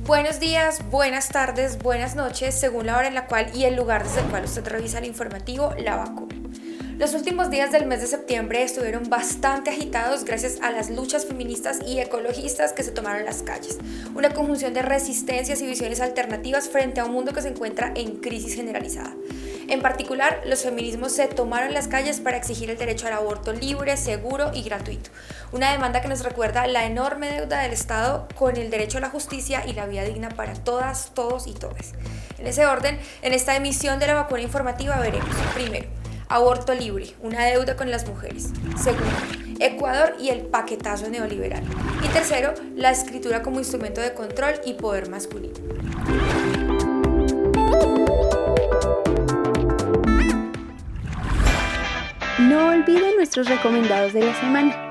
Buenos días, buenas tardes, buenas noches, según la hora en la cual y el lugar desde el cual usted revisa el informativo La Vacuna. Los últimos días del mes de septiembre estuvieron bastante agitados gracias a las luchas feministas y ecologistas que se tomaron las calles. Una conjunción de resistencias y visiones alternativas frente a un mundo que se encuentra en crisis generalizada. En particular, los feminismos se tomaron las calles para exigir el derecho al aborto libre, seguro y gratuito. Una demanda que nos recuerda la enorme deuda del Estado con el derecho a la justicia y la vida digna para todas, todos y todes. En ese orden, en esta emisión de La Vacuna Informativa veremos, primero, aborto libre, una deuda con las mujeres. Segundo, Ecuador y el paquetazo neoliberal. Y tercero, la escritura como instrumento de control y poder masculino. No olviden nuestros recomendados de la semana.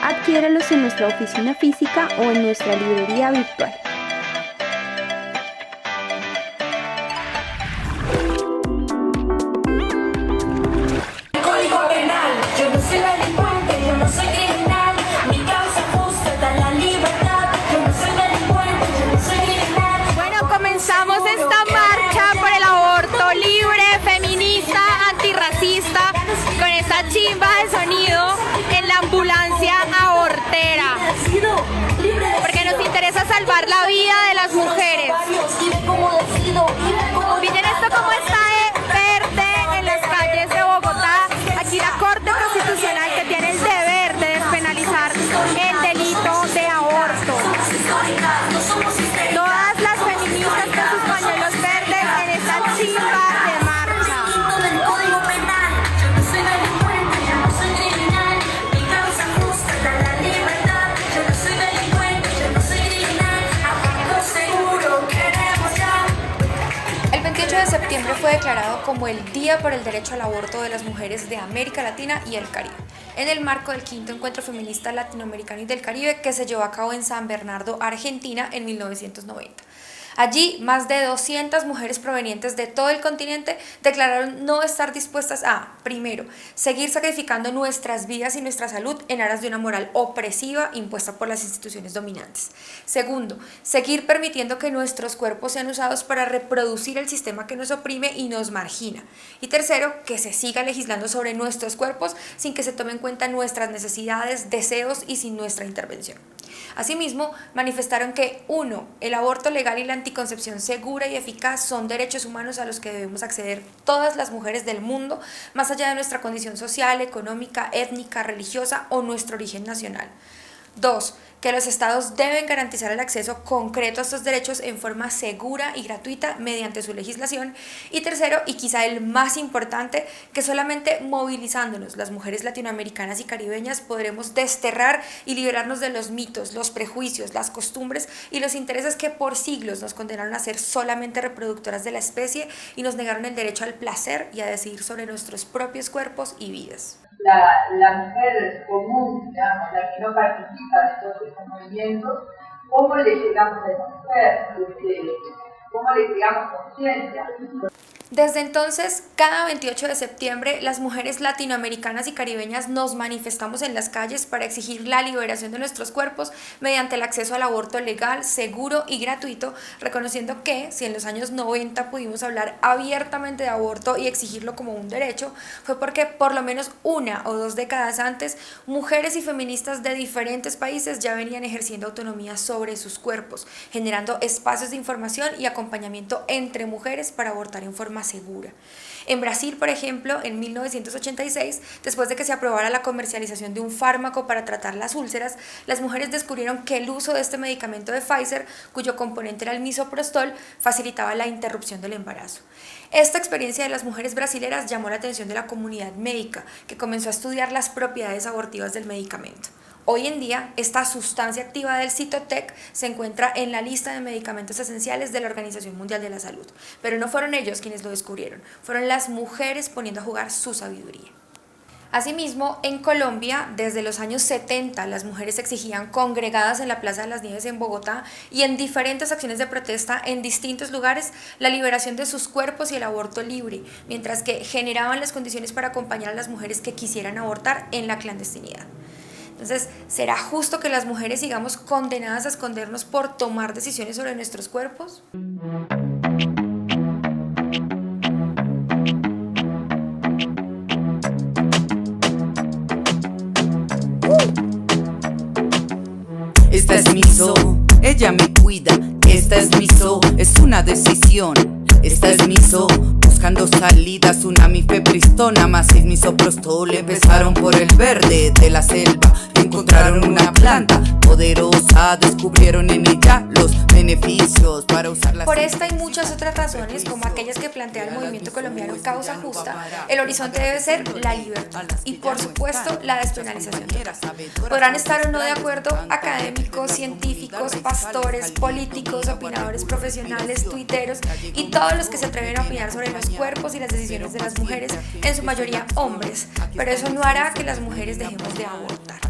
Adquiéralos en nuestra oficina física o en nuestra librería virtual. Código penal, yo no soy delincuente, yo no soy criminal, mi causa justa está en la libertad, yo no soy delincuente, yo no soy criminal. Bueno, comenzamos esta marcha por el aborto libre, feminista, antirracista, con esta chimba de sonido en la ambulancia abortera, porque nos interesa salvar la vida de las mujeres. Miren esto como está verde en las calles de Bogotá. Aquí la Corte Constitucional, que tiene el deber de despenalizar el delito de aborto. Todas las feministas con sus pañuelos verdes en esta chimba de marcha. El 28 de septiembre fue declarado como el Día por el Derecho al Aborto de las Mujeres de América Latina y el Caribe, en el marco del quinto encuentro feminista latinoamericano y del Caribe que se llevó a cabo en San Bernardo, Argentina, en 1990. Allí, más de 200 mujeres provenientes de todo el continente declararon no estar dispuestas a, primero, seguir sacrificando nuestras vidas y nuestra salud en aras de una moral opresiva impuesta por las instituciones dominantes. Segundo, seguir permitiendo que nuestros cuerpos sean usados para reproducir el sistema que nos oprime y nos margina. Y tercero, que se siga legislando sobre nuestros cuerpos sin que se tomen en cuenta nuestras necesidades, deseos y sin nuestra intervención. Asimismo, manifestaron que 1. El aborto legal y la anticoncepción segura y eficaz son derechos humanos a los que debemos acceder todas las mujeres del mundo, más allá de nuestra condición social, económica, étnica, religiosa o nuestro origen nacional. 2. Que los estados deben garantizar el acceso concreto a estos derechos en forma segura y gratuita mediante su legislación. Y tercero, y quizá el más importante, que solamente movilizándonos las mujeres latinoamericanas y caribeñas podremos desterrar y liberarnos de los mitos, los prejuicios, las costumbres y los intereses que por siglos nos condenaron a ser solamente reproductoras de la especie y nos negaron el derecho al placer y a decidir sobre nuestros propios cuerpos y vidas. La mujer común, digamos, la que no participa de todos estos movimientos, ¿cómo le llegamos a esa mujer? ¿Cómo le creamos conciencia? Desde entonces, cada 28 de septiembre, las mujeres latinoamericanas y caribeñas nos manifestamos en las calles para exigir la liberación de nuestros cuerpos mediante el acceso al aborto legal, seguro y gratuito, reconociendo que, si en los años 90 pudimos hablar abiertamente de aborto y exigirlo como un derecho, fue porque por lo menos 1 o 2 décadas antes, mujeres y feministas de diferentes países ya venían ejerciendo autonomía sobre sus cuerpos, generando espacios de información y acompañamiento entre mujeres para abortar en forma segura. En Brasil, por ejemplo, en 1986, después de que se aprobara la comercialización de un fármaco para tratar las úlceras, las mujeres descubrieron que el uso de este medicamento de Pfizer, cuyo componente era el misoprostol, facilitaba la interrupción del embarazo. Esta experiencia de las mujeres brasileras llamó la atención de la comunidad médica, que comenzó a estudiar las propiedades abortivas del medicamento. Hoy en día, esta sustancia activa del Cytotec se encuentra en la lista de medicamentos esenciales de la Organización Mundial de la Salud, pero no fueron ellos quienes lo descubrieron, fueron las mujeres poniendo a jugar su sabiduría. Asimismo, en Colombia, desde los años 70, las mujeres exigían congregadas en la Plaza de las Nieves en Bogotá y en diferentes acciones de protesta en distintos lugares la liberación de sus cuerpos y el aborto libre, mientras que generaban las condiciones para acompañar a las mujeres que quisieran abortar en la clandestinidad. Entonces, ¿será justo que las mujeres sigamos condenadas a escondernos por tomar decisiones sobre nuestros cuerpos? Esta es mi so, ella me cuida. Esta es mi so, es una decisión. Esta es mi so, buscando salidas. Tsunami febristona, más misoprostol. Empezaron por el verde de la selva. Encontraron una planta poderosa, descubrieron en ella los beneficios para usarla. Por esta y muchas otras razones, como aquellas que plantea el movimiento colombiano Causa Justa, el horizonte debe ser la libertad y, por supuesto, la despenalización total. Podrán estar o no de acuerdo académicos, científicos, pastores, políticos, opinadores profesionales, tuiteros y todos los que se atreven a opinar sobre los cuerpos y las decisiones de las mujeres, en su mayoría hombres, pero eso no hará que las mujeres dejemos de abortar.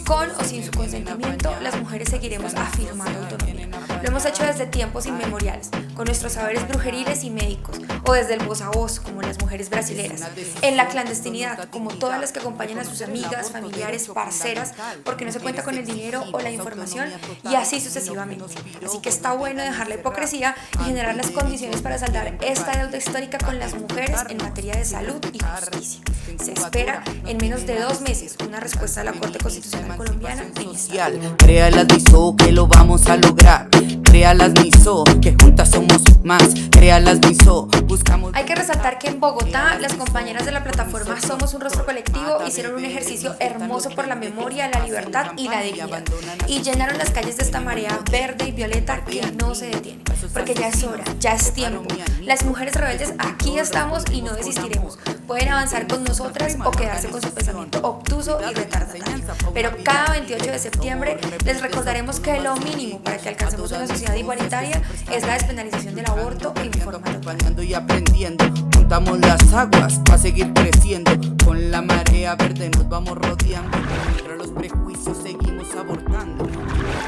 Con o sin su consentimiento, las mujeres seguiremos afirmando autonomía. Lo hemos hecho desde tiempos inmemoriales, con nuestros saberes brujeriles y médicos, o desde el voz a voz, como las mujeres brasileras, en la clandestinidad, como todas las que acompañan a sus amigas, familiares, parceras, porque no se cuenta con el dinero o la información, y así sucesivamente. Así que está bueno dejar la hipocresía y generar las condiciones para saldar esta deuda histórica con las mujeres en materia de salud y justicia. Se espera en menos de 2 meses una respuesta de la Corte Constitucional colombiana en esta. Créalas miso, que lo vamos a lograr. Créalas miso, que juntas somos más. Créalas miso, buscamos. Hay que resaltar que en Bogotá las compañeras de la plataforma Somos un Rostro Colectivo hicieron un ejercicio hermoso por la memoria, la libertad y la dignidad, y llenaron las calles de esta marea verde y violeta que no se detiene, porque ya es hora, ya es tiempo. Las mujeres rebeldes aquí estamos y no desistiremos. Pueden avanzar con nosotras o quedarse con su pensamiento obtuso y retardatario, pero cada 28 de septiembre les recordaremos que lo mínimo para que alcancemos una sociedad igualitaria es la despenalización del aborto en forma total. Y aprendiendo, juntamos las aguas para seguir creciendo. Con la marea verde nos vamos rodeando. Contra los prejuicios seguimos abortando.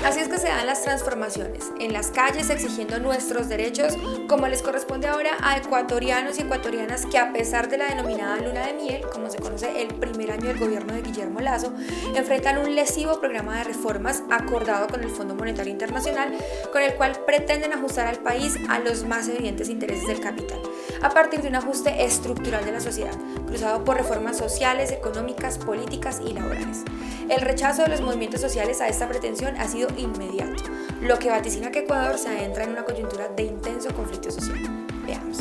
Así es que se dan las transformaciones, en las calles exigiendo nuestros derechos, como les corresponde ahora a ecuatorianos y ecuatorianas que, a pesar de la denominada luna de miel, como se conoce el primer año del gobierno de Guillermo Lazo, enfrentan un lesivo programa de reformas acordado con el Fondo Monetario Internacional, con el cual pretenden ajustar al país a los más evidentes intereses del capital, a partir de un ajuste estructural de la sociedad, cruzado por reformas sociales, económicas, políticas y laborales. El rechazo de los movimientos sociales a esta pretensión ha sido inmediato, lo que vaticina que Ecuador se adentra en una coyuntura de intenso conflicto social. Veamos.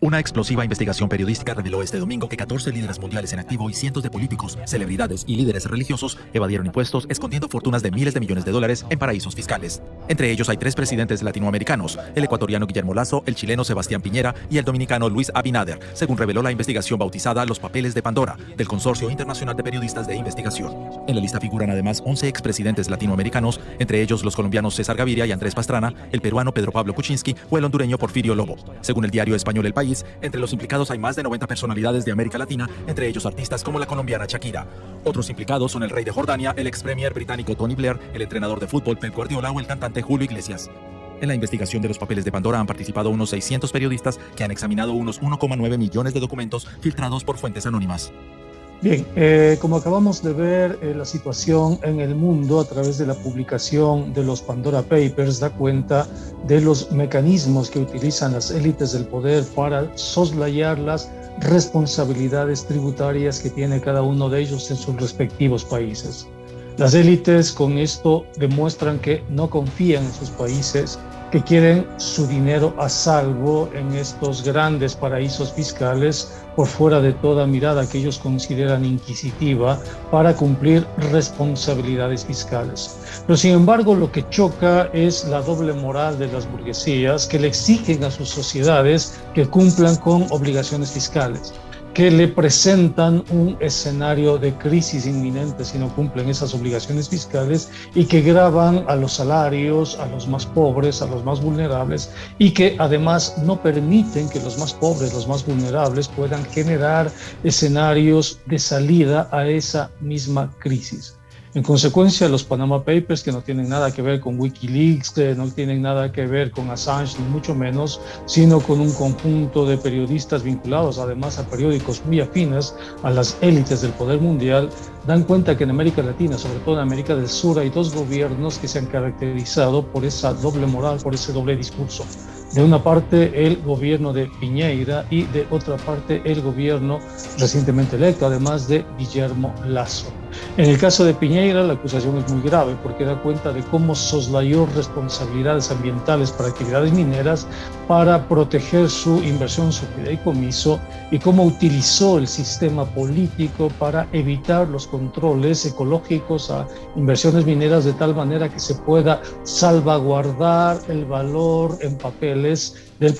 Una explosiva investigación periodística reveló este domingo que 14 líderes mundiales en activo y cientos de políticos, celebridades y líderes religiosos evadieron impuestos escondiendo fortunas de miles de millones de dólares en paraísos fiscales. Entre ellos hay 3 presidentes latinoamericanos, el ecuatoriano Guillermo Lazo, el chileno Sebastián Piñera y el dominicano Luis Abinader, según reveló la investigación bautizada Los Papeles de Pandora, del Consorcio Internacional de Periodistas de Investigación. En la lista figuran además 11 expresidentes latinoamericanos, entre ellos los colombianos César Gaviria y Andrés Pastrana, el peruano Pedro Pablo Kuczynski o el hondureño Porfirio Lobo. Según el diario español El País, entre los implicados hay más de 90 personalidades de América Latina, entre ellos artistas como la colombiana Shakira. Otros implicados son el rey de Jordania, el ex premier británico Tony Blair, el entrenador de fútbol Pep Guardiola o el cantante Julio Iglesias. En la investigación de los papeles de Pandora han participado unos 600 periodistas que han examinado unos 1,9 millones de documentos filtrados por fuentes anónimas. Bien, como acabamos de ver, la situación en el mundo a través de la publicación de los Pandora Papers da cuenta de los mecanismos que utilizan las élites del poder para soslayar las responsabilidades tributarias que tiene cada uno de ellos en sus respectivos países. Las élites con esto demuestran que no confían en sus países, que quieren su dinero a salvo en estos grandes paraísos fiscales por fuera de toda mirada que ellos consideran inquisitiva para cumplir responsabilidades fiscales. Pero sin embargo lo que choca es la doble moral de las burguesías que le exigen a sus sociedades que cumplan con obligaciones fiscales. que le presentan un escenario de crisis inminente si no cumplen esas obligaciones fiscales y que gravan a los salarios, a los más pobres, a los más vulnerables y que además no permiten que los más pobres, los más vulnerables puedan generar escenarios de salida a esa misma crisis. En consecuencia, los Panama Papers, que no tienen nada que ver con Wikileaks, que no tienen nada que ver con Assange, ni mucho menos, sino con un conjunto de periodistas vinculados además a periódicos muy afines a las élites del poder mundial, dan cuenta que en América Latina, sobre todo en América del Sur, hay dos gobiernos que se han caracterizado por esa doble moral, por ese doble discurso. De una parte el gobierno de Piñera y de otra parte el gobierno recientemente electo, además de Guillermo Lasso. En el caso de Piñera la acusación es muy grave porque da cuenta de cómo soslayó responsabilidades ambientales para actividades mineras para proteger su inversión, su fideicomiso, y cómo utilizó el sistema político para evitar los controles ecológicos a inversiones mineras de tal manera que se pueda salvaguardar el valor en papeles del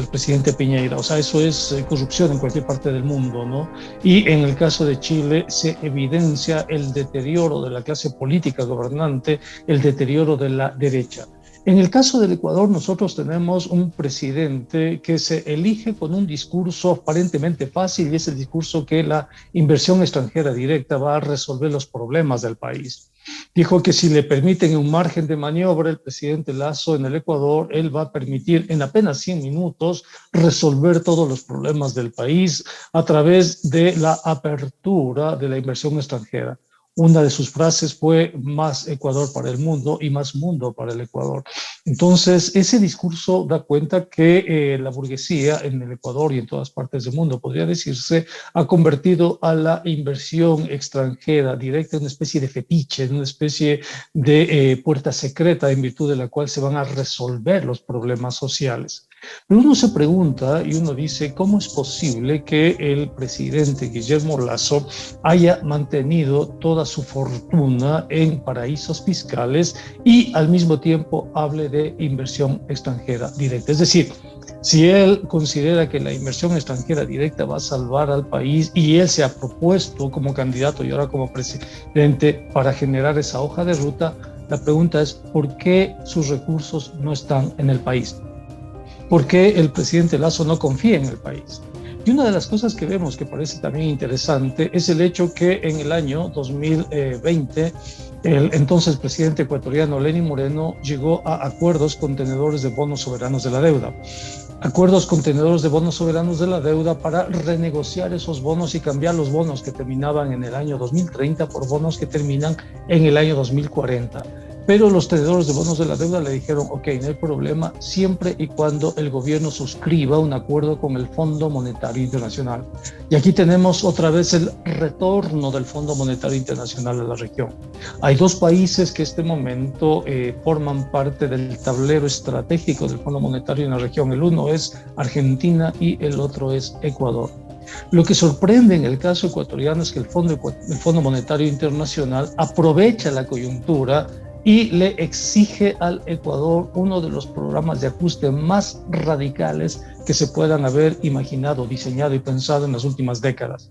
presidente Piñera. O sea, eso es corrupción en cualquier parte del mundo, ¿no? Y en el caso de Chile se evidencia el deterioro de la clase política gobernante, el deterioro de la derecha. En el caso del Ecuador, nosotros tenemos un presidente que se elige con un discurso aparentemente fácil, y es el discurso que la inversión extranjera directa va a resolver los problemas del país. Dijo que si le permiten un margen de maniobra el presidente Lasso en el Ecuador, él va a permitir en apenas 100 minutos resolver todos los problemas del país a través de la apertura de la inversión extranjera. Una de sus frases fue más Ecuador para el mundo y más mundo para el Ecuador. Entonces, ese discurso da cuenta que la burguesía en el Ecuador y en todas partes del mundo, podría decirse, ha convertido a la inversión extranjera directa en una especie de fetiche, en una especie de puerta secreta en virtud de la cual se van a resolver los problemas sociales. Pero uno se pregunta y uno dice, ¿cómo es posible que el presidente Guillermo Lasso haya mantenido toda su fortuna en paraísos fiscales y al mismo tiempo hable de inversión extranjera directa? Es decir, si él considera que la inversión extranjera directa va a salvar al país y él se ha propuesto como candidato y ahora como presidente para generar esa hoja de ruta, la pregunta es, ¿por qué sus recursos no están en el país? ¿Por qué el presidente Lasso no confía en el país? Y una de las cosas que vemos que parece también interesante es el hecho que en el año 2020 el entonces presidente ecuatoriano Lenín Moreno llegó a acuerdos con tenedores de bonos soberanos de la deuda. Acuerdos con tenedores de bonos soberanos de la deuda para renegociar esos bonos y cambiar los bonos que terminaban en el año 2030 por bonos que terminan en el año 2040. Pero los tenedores de bonos de la deuda le dijeron, ok, no hay problema, siempre y cuando el gobierno suscriba un acuerdo con el Fondo Monetario Internacional. Y aquí tenemos otra vez el retorno del Fondo Monetario Internacional a la región. Hay dos países que en este momento forman parte del tablero estratégico del Fondo Monetario en la región. El uno es Argentina y el otro es Ecuador. Lo que sorprende en el caso ecuatoriano es que el Fondo Monetario Internacional aprovecha la coyuntura y le exige al Ecuador uno de los programas de ajuste más radicales que se puedan haber imaginado, diseñado y pensado en las últimas décadas.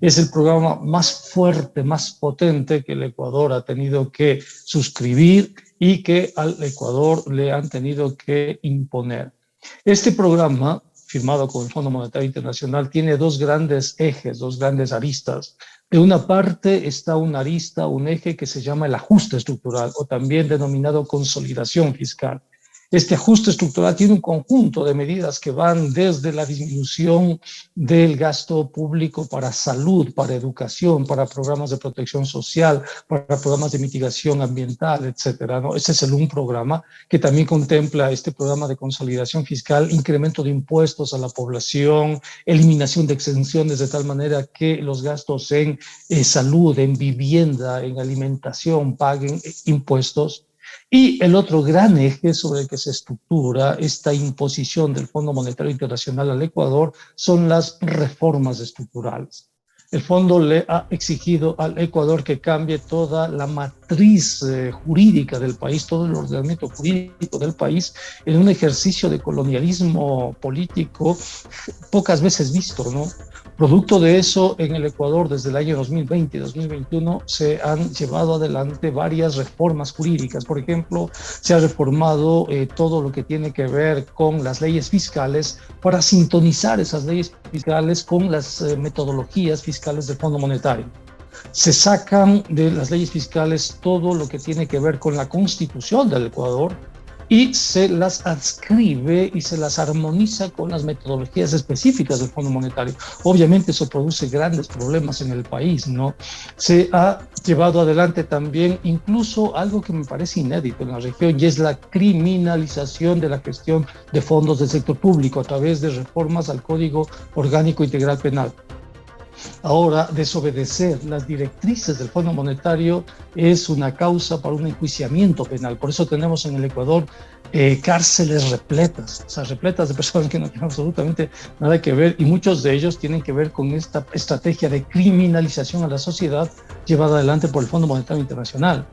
Es el programa más fuerte, más potente que el Ecuador ha tenido que suscribir y que al Ecuador le han tenido que imponer. Este programa, firmado con el Fondo Monetario Internacional, tiene dos grandes ejes, dos grandes aristas. De una parte está una arista, un eje que se llama el ajuste estructural o también denominado consolidación fiscal. Este ajuste estructural tiene un conjunto de medidas que van desde la disminución del gasto público para salud, para educación, para programas de protección social, para programas de mitigación ambiental, etcétera, ¿no? Ese es un programa que también contempla este programa de consolidación fiscal, incremento de impuestos a la población, eliminación de exenciones de tal manera que los gastos en salud, en vivienda, en alimentación paguen impuestos. Y el otro gran eje sobre el que se estructura esta imposición del Fondo Monetario Internacional al Ecuador son las reformas estructurales. El fondo le ha exigido al Ecuador que cambie toda la matriz jurídica del país, todo el ordenamiento jurídico del país, en un ejercicio de colonialismo político pocas veces visto, ¿no? Producto de eso, en el Ecuador, desde el año 2020 y 2021, se han llevado adelante varias reformas jurídicas. Por ejemplo, se ha reformado todo lo que tiene que ver con las leyes fiscales para sintonizar esas leyes fiscales con las metodologías fiscales del Fondo Monetario. Se sacan de las leyes fiscales todo lo que tiene que ver con la Constitución del Ecuador y se las adscribe y se las armoniza con las metodologías específicas del Fondo Monetario. Obviamente eso produce grandes problemas en el país, ¿no? Se ha llevado adelante también incluso algo que me parece inédito en la región, y es la criminalización de la gestión de fondos del sector público a través de reformas al Código Orgánico Integral Penal. Ahora, desobedecer las directrices del Fondo Monetario es una causa para un enjuiciamiento penal. Por eso tenemos en el Ecuador cárceles repletas, o sea, repletas de personas que no tienen absolutamente nada que ver, y muchos de ellos tienen que ver con esta estrategia de criminalización a la sociedad llevada adelante por el Fondo Monetario Internacional.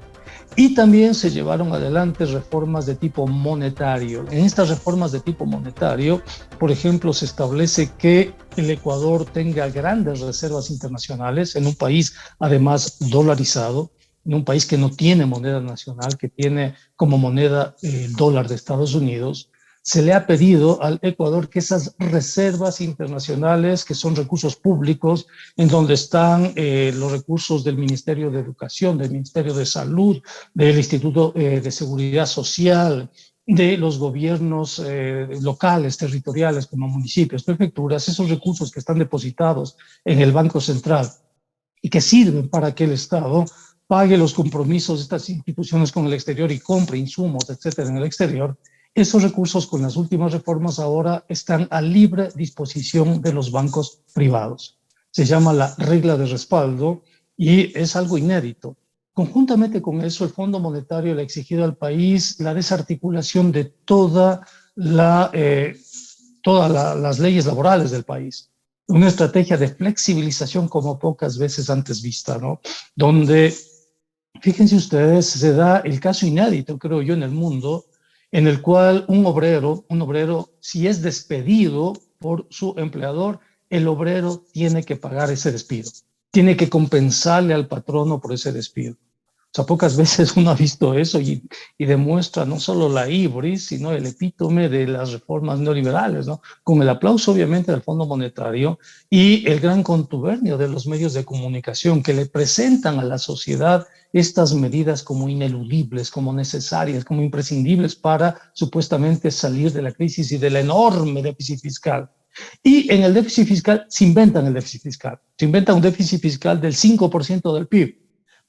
Y también se llevaron adelante reformas de tipo monetario. En estas reformas de tipo monetario, por ejemplo, se establece que el Ecuador tenga grandes reservas internacionales en un país además dolarizado, en un país que no tiene moneda nacional, que tiene como moneda el dólar de Estados Unidos. Se le ha pedido al Ecuador que esas reservas internacionales, que son recursos públicos, en donde están los recursos del Ministerio de Educación, del Ministerio de Salud, del Instituto de Seguridad Social, de los gobiernos locales, territoriales, como municipios, prefecturas, esos recursos que están depositados en el Banco Central y que sirven para que el Estado pague los compromisos de estas instituciones con el exterior y compre insumos, etcétera, en el exterior. Esos recursos con las últimas reformas ahora están a libre disposición de los bancos privados. Se llama la regla de respaldo y es algo inédito. Conjuntamente con eso, el Fondo Monetario le ha exigido al país la desarticulación de todas las leyes laborales del país. Una estrategia de flexibilización como pocas veces antes vista, ¿no? Donde, fíjense ustedes, se da el caso inédito, creo yo, en el mundo, en el cual un obrero, si es despedido por su empleador, el obrero tiene que pagar ese despido, tiene que compensarle al patrono por ese despido. O sea, pocas veces uno ha visto eso y demuestra no solo la ibris, sino el epítome de las reformas neoliberales, ¿no? Con el aplauso, obviamente, del Fondo Monetario y el gran contubernio de los medios de comunicación que le presentan a la sociedad estas medidas como ineludibles, como necesarias, como imprescindibles para supuestamente salir de la crisis y del enorme déficit fiscal. Y en el déficit fiscal se inventan el déficit fiscal. Se inventa un déficit fiscal del 5% del PIB.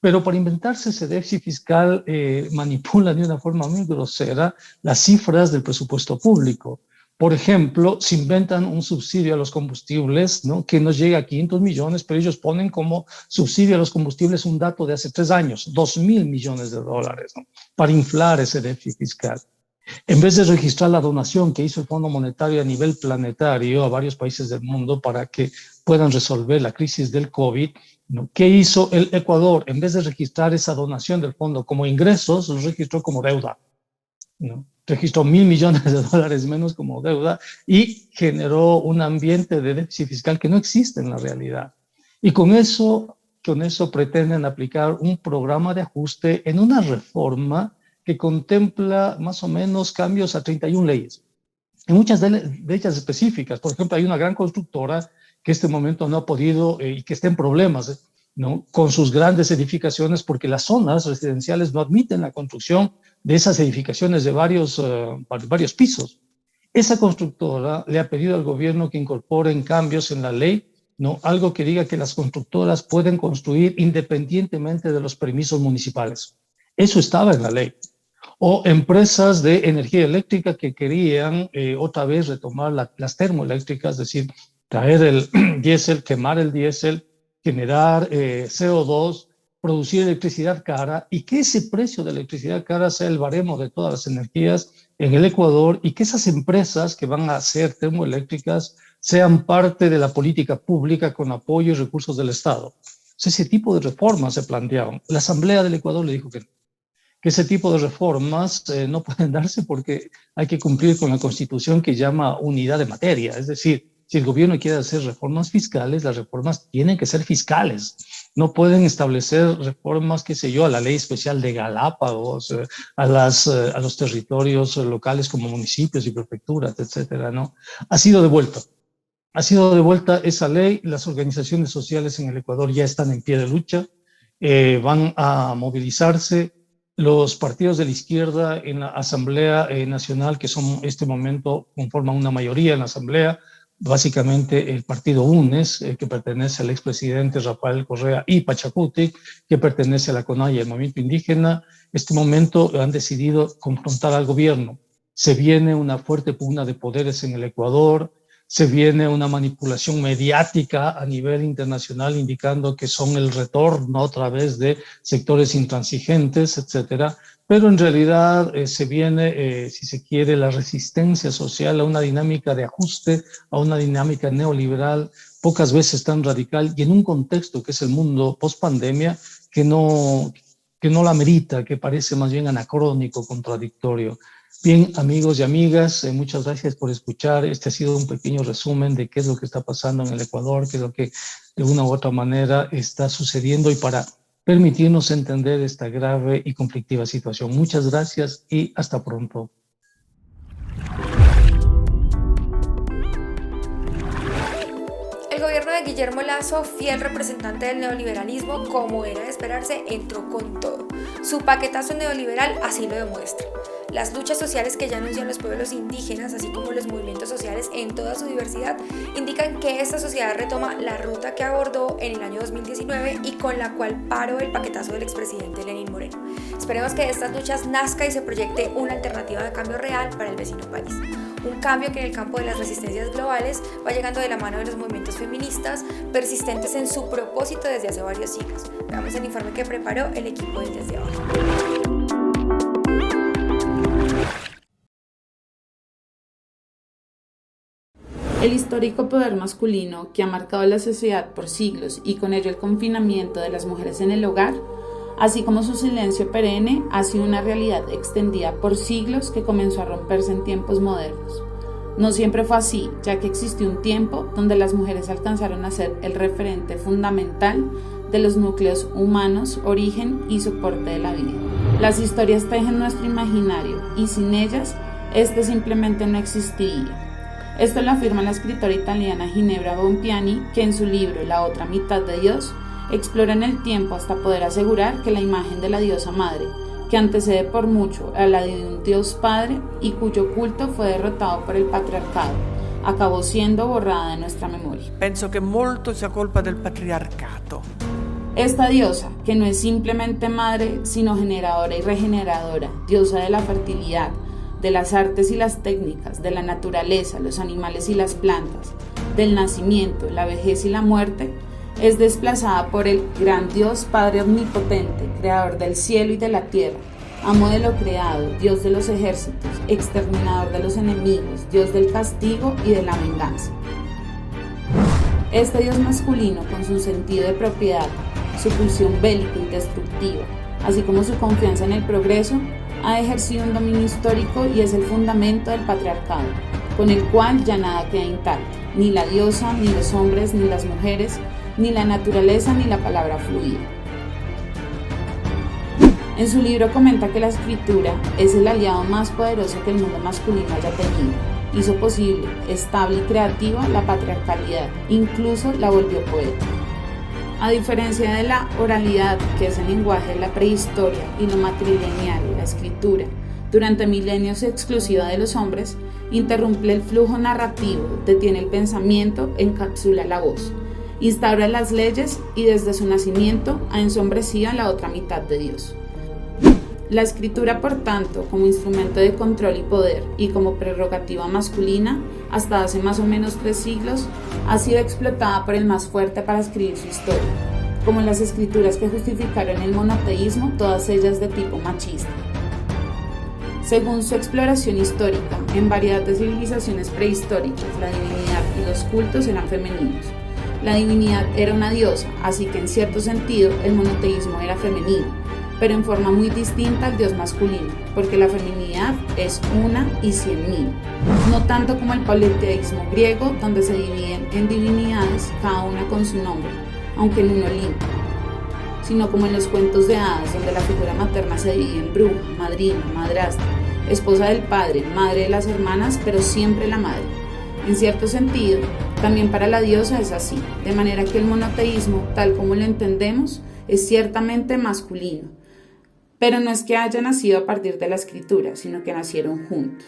Pero para inventarse ese déficit fiscal manipulan de una forma muy grosera las cifras del presupuesto público. Por ejemplo, se inventan un subsidio a los combustibles, ¿no?, que nos llega a 500 millones, pero ellos ponen como subsidio a los combustibles un dato de hace 3 años, 2.000 millones de dólares, ¿no?, para inflar ese déficit fiscal. En vez de registrar la donación que hizo el Fondo Monetario a nivel planetario a varios países del mundo para que puedan resolver la crisis del COVID, ¿no?, ¿qué hizo el Ecuador? En vez de registrar esa donación del fondo como ingresos, lo registró como deuda, ¿no? Registró 1.000 millones de dólares menos como deuda y generó un ambiente de déficit fiscal que no existe en la realidad. Y con eso pretenden aplicar un programa de ajuste en una reforma que contempla más o menos cambios a 31 leyes. Y muchas de ellas específicas. Por ejemplo, hay una gran constructora que en este momento no ha podido y que está en problemas, ¿no?, con sus grandes edificaciones porque las zonas residenciales no admiten la construcción de esas edificaciones de varios pisos. Esa constructora le ha pedido al gobierno que incorporen cambios en la ley, ¿no?, algo que diga que las constructoras pueden construir independientemente de los permisos municipales. Eso estaba en la ley. O empresas de energía eléctrica que querían otra vez retomar las termoeléctricas, es decir, traer el diésel, quemar el diésel, generar CO2, producir electricidad cara y que ese precio de electricidad cara sea el baremo de todas las energías en el Ecuador y que esas empresas que van a hacer termoeléctricas sean parte de la política pública con apoyo y recursos del Estado. O sea, ese tipo de reformas se plantearon. La Asamblea del Ecuador le dijo que ese tipo de reformas no pueden darse porque hay que cumplir con la Constitución que llama unidad de materia, es decir, Si el gobierno quiere hacer reformas fiscales, las reformas tienen que ser fiscales. No pueden establecer reformas, qué sé yo, a la ley especial de Galápagos, a los territorios locales como municipios y prefecturas, etcétera, ¿no? Ha sido devuelta esa ley. Las organizaciones sociales en el Ecuador ya están en pie de lucha, van a movilizarse. Los partidos de la izquierda en la Asamblea Nacional, que son este momento conforman una mayoría en la Asamblea, básicamente el partido UNES, que pertenece al expresidente Rafael Correa, y Pachacuti, que pertenece a la CONAIE, el movimiento indígena, este momento han decidido confrontar al gobierno. Se viene una fuerte pugna de poderes en el Ecuador, se viene una manipulación mediática a nivel internacional indicando que son el retorno otra vez de sectores intransigentes, etcétera. Pero en realidad se viene, si se quiere, la resistencia social a una dinámica de ajuste, a una dinámica neoliberal, pocas veces tan radical, y en un contexto que es el mundo post-pandemia, que no la amerita, que parece más bien anacrónico, contradictorio. Bien, amigos y amigas, muchas gracias por escuchar. Este ha sido un pequeño resumen de qué es lo que está pasando en el Ecuador, qué es lo que de una u otra manera está sucediendo y para permitirnos entender esta grave y conflictiva situación. Muchas gracias y hasta pronto. El gobierno de Guillermo Lasso, fiel representante del neoliberalismo, como era de esperarse, entró con todo. Su paquetazo neoliberal así lo demuestra. Las luchas sociales que ya anuncian los pueblos indígenas, así como los movimientos sociales en toda su diversidad, indican que esta sociedad retoma la ruta que abordó en el año 2019 y con la cual paró el paquetazo del expresidente Lenín Moreno. Esperemos que de estas luchas nazca y se proyecte una alternativa de cambio real para el vecino país. Un cambio que en el campo de las resistencias globales va llegando de la mano de los movimientos feministas, persistentes en su propósito desde hace varios siglos. Veamos el informe que preparó el equipo del Desde Abajo. El histórico poder masculino que ha marcado la sociedad por siglos y con ello el confinamiento de las mujeres en el hogar, así como su silencio perenne, ha sido una realidad extendida por siglos que comenzó a romperse en tiempos modernos. No siempre fue así, ya que existió un tiempo donde las mujeres alcanzaron a ser el referente fundamental de los núcleos humanos, origen y soporte de la vida. Las historias tejen nuestro imaginario y sin ellas, este simplemente no existiría. Esto lo afirma la escritora italiana Ginebra Bompiani, que en su libro La otra mitad de Dios explora en el tiempo hasta poder asegurar que la imagen de la diosa madre, que antecede por mucho a la de un dios padre y cuyo culto fue derrotado por el patriarcado, acabó siendo borrada de nuestra memoria. Penso che molto sia colpa del patriarcato. Esta diosa, que no es simplemente madre, sino generadora y regeneradora, diosa de la fertilidad, de las artes y las técnicas, de la naturaleza, los animales y las plantas, del nacimiento, la vejez y la muerte, es desplazada por el gran Dios Padre Omnipotente, creador del cielo y de la tierra, amo de lo creado, Dios de los ejércitos, exterminador de los enemigos, Dios del castigo y de la venganza. Este Dios masculino, con su sentido de propiedad, su pulsión bélica y destructiva, así como su confianza en el progreso, ha ejercido un dominio histórico y es el fundamento del patriarcado, con el cual ya nada queda intacto, ni la diosa, ni los hombres, ni las mujeres, ni la naturaleza, ni la palabra fluida. En su libro comenta que la escritura es el aliado más poderoso que el mundo masculino haya tenido. Hizo posible, estable y creativa la patriarcalidad, incluso la volvió poética. A diferencia de la oralidad, que es el lenguaje de la prehistoria, y lo matrilineal, la escritura, durante milenios exclusiva de los hombres, interrumpe el flujo narrativo, detiene el pensamiento, encapsula la voz, instaura las leyes y desde su nacimiento ha ensombrecido a la otra mitad de Dios. La escritura, por tanto, como instrumento de control y poder y como prerrogativa masculina, hasta hace más o menos 3 siglos, ha sido explotada por el más fuerte para escribir su historia, como las escrituras que justificaron el monoteísmo, todas ellas de tipo machista. Según su exploración histórica, en variedad de civilizaciones prehistóricas, la divinidad y los cultos eran femeninos. La divinidad era una diosa, así que en cierto sentido el monoteísmo era femenino, pero en forma muy distinta al Dios masculino, porque la feminidad es una y 100.000, no tanto como el politeísmo griego, donde se dividen en divinidades, cada una con su nombre, aunque en un Olimpo, sino como en los cuentos de hadas, donde la figura materna se divide en bruja, madrina, madrastra, esposa del padre, madre de las hermanas, pero siempre la madre. En cierto sentido, también para la diosa es así, de manera que el monoteísmo, tal como lo entendemos, es ciertamente masculino, pero no es que haya nacido a partir de la escritura, sino que nacieron juntos.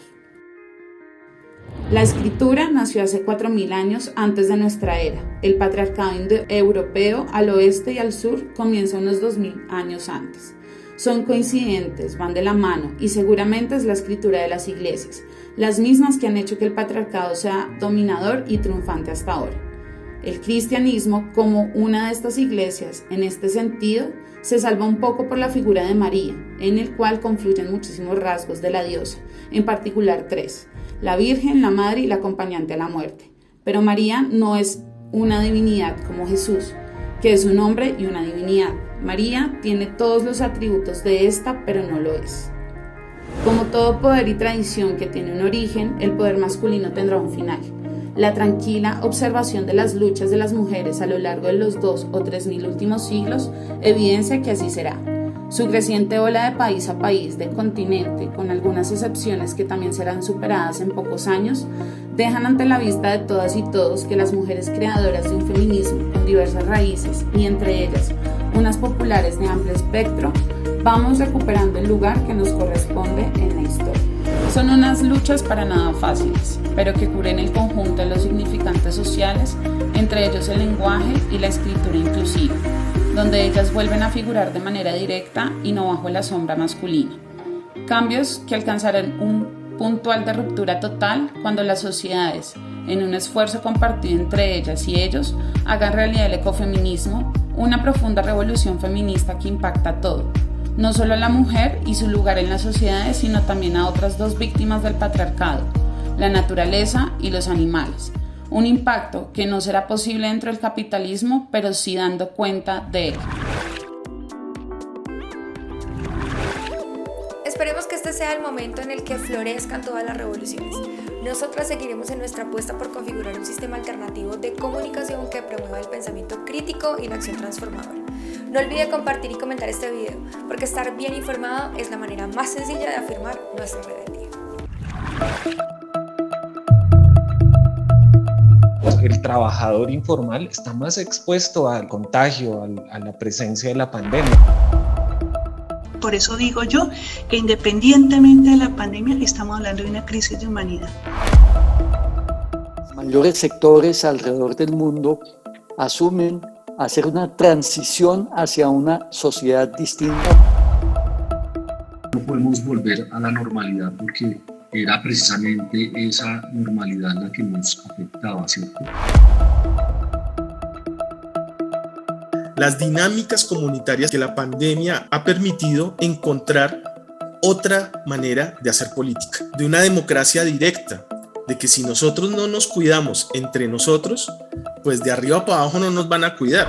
La escritura nació hace 4.000 años antes de nuestra era. El patriarcado europeo al oeste y al sur comienza unos 2.000 años antes. Son coincidentes, van de la mano, y seguramente es la escritura de las iglesias, las mismas que han hecho que el patriarcado sea dominador y triunfante hasta ahora. El cristianismo, como una de estas iglesias, en este sentido, se salva un poco por la figura de María, en el cual confluyen muchísimos rasgos de la diosa, en particular 3, la Virgen, la Madre y la acompañante a la muerte. Pero María no es una divinidad como Jesús, que es un hombre y una divinidad. María tiene todos los atributos de esta, pero no lo es. Como todo poder y tradición que tiene un origen, el poder masculino tendrá un final. La tranquila observación de las luchas de las mujeres a lo largo de los 2 o 3.000 últimos siglos evidencia que así será. Su creciente ola de país a país, de continente, con algunas excepciones que también serán superadas en pocos años, dejan ante la vista de todas y todos que las mujeres creadoras de un feminismo con diversas raíces y entre ellas unas populares de amplio espectro, vamos recuperando el lugar que nos corresponde en la historia. Son unas luchas para nada fáciles, pero que cubren el conjunto de los significantes sociales, entre ellos el lenguaje y la escritura inclusiva, donde ellas vuelven a figurar de manera directa y no bajo la sombra masculina. Cambios que alcanzarán un puntual de ruptura total cuando las sociedades, en un esfuerzo compartido entre ellas y ellos, hagan realidad el ecofeminismo, una profunda revolución feminista que impacta a todo, no solo a la mujer y su lugar en las sociedades, sino también a otras 2 víctimas del patriarcado, la naturaleza y los animales. Un impacto que no será posible dentro del capitalismo, pero sí dando cuenta de él. Esperemos que este sea el momento en el que florezcan todas las revoluciones. Nosotras seguiremos en nuestra apuesta por configurar un sistema alternativo de comunicación que promueva el pensamiento crítico y la acción transformadora. No olvide compartir y comentar este video, porque estar bien informado es la manera más sencilla de afirmar nuestra rebeldía. El trabajador informal está más expuesto al contagio, a la presencia de la pandemia. Por eso digo yo que independientemente de la pandemia estamos hablando de una crisis de humanidad. Mayores sectores alrededor del mundo asumen hacer una transición hacia una sociedad distinta. No podemos volver a la normalidad porque era precisamente esa normalidad la que nos afectaba, ¿cierto? Las dinámicas comunitarias que la pandemia ha permitido encontrar otra manera de hacer política, de una democracia directa, de que si nosotros no nos cuidamos entre nosotros, pues de arriba para abajo no nos van a cuidar.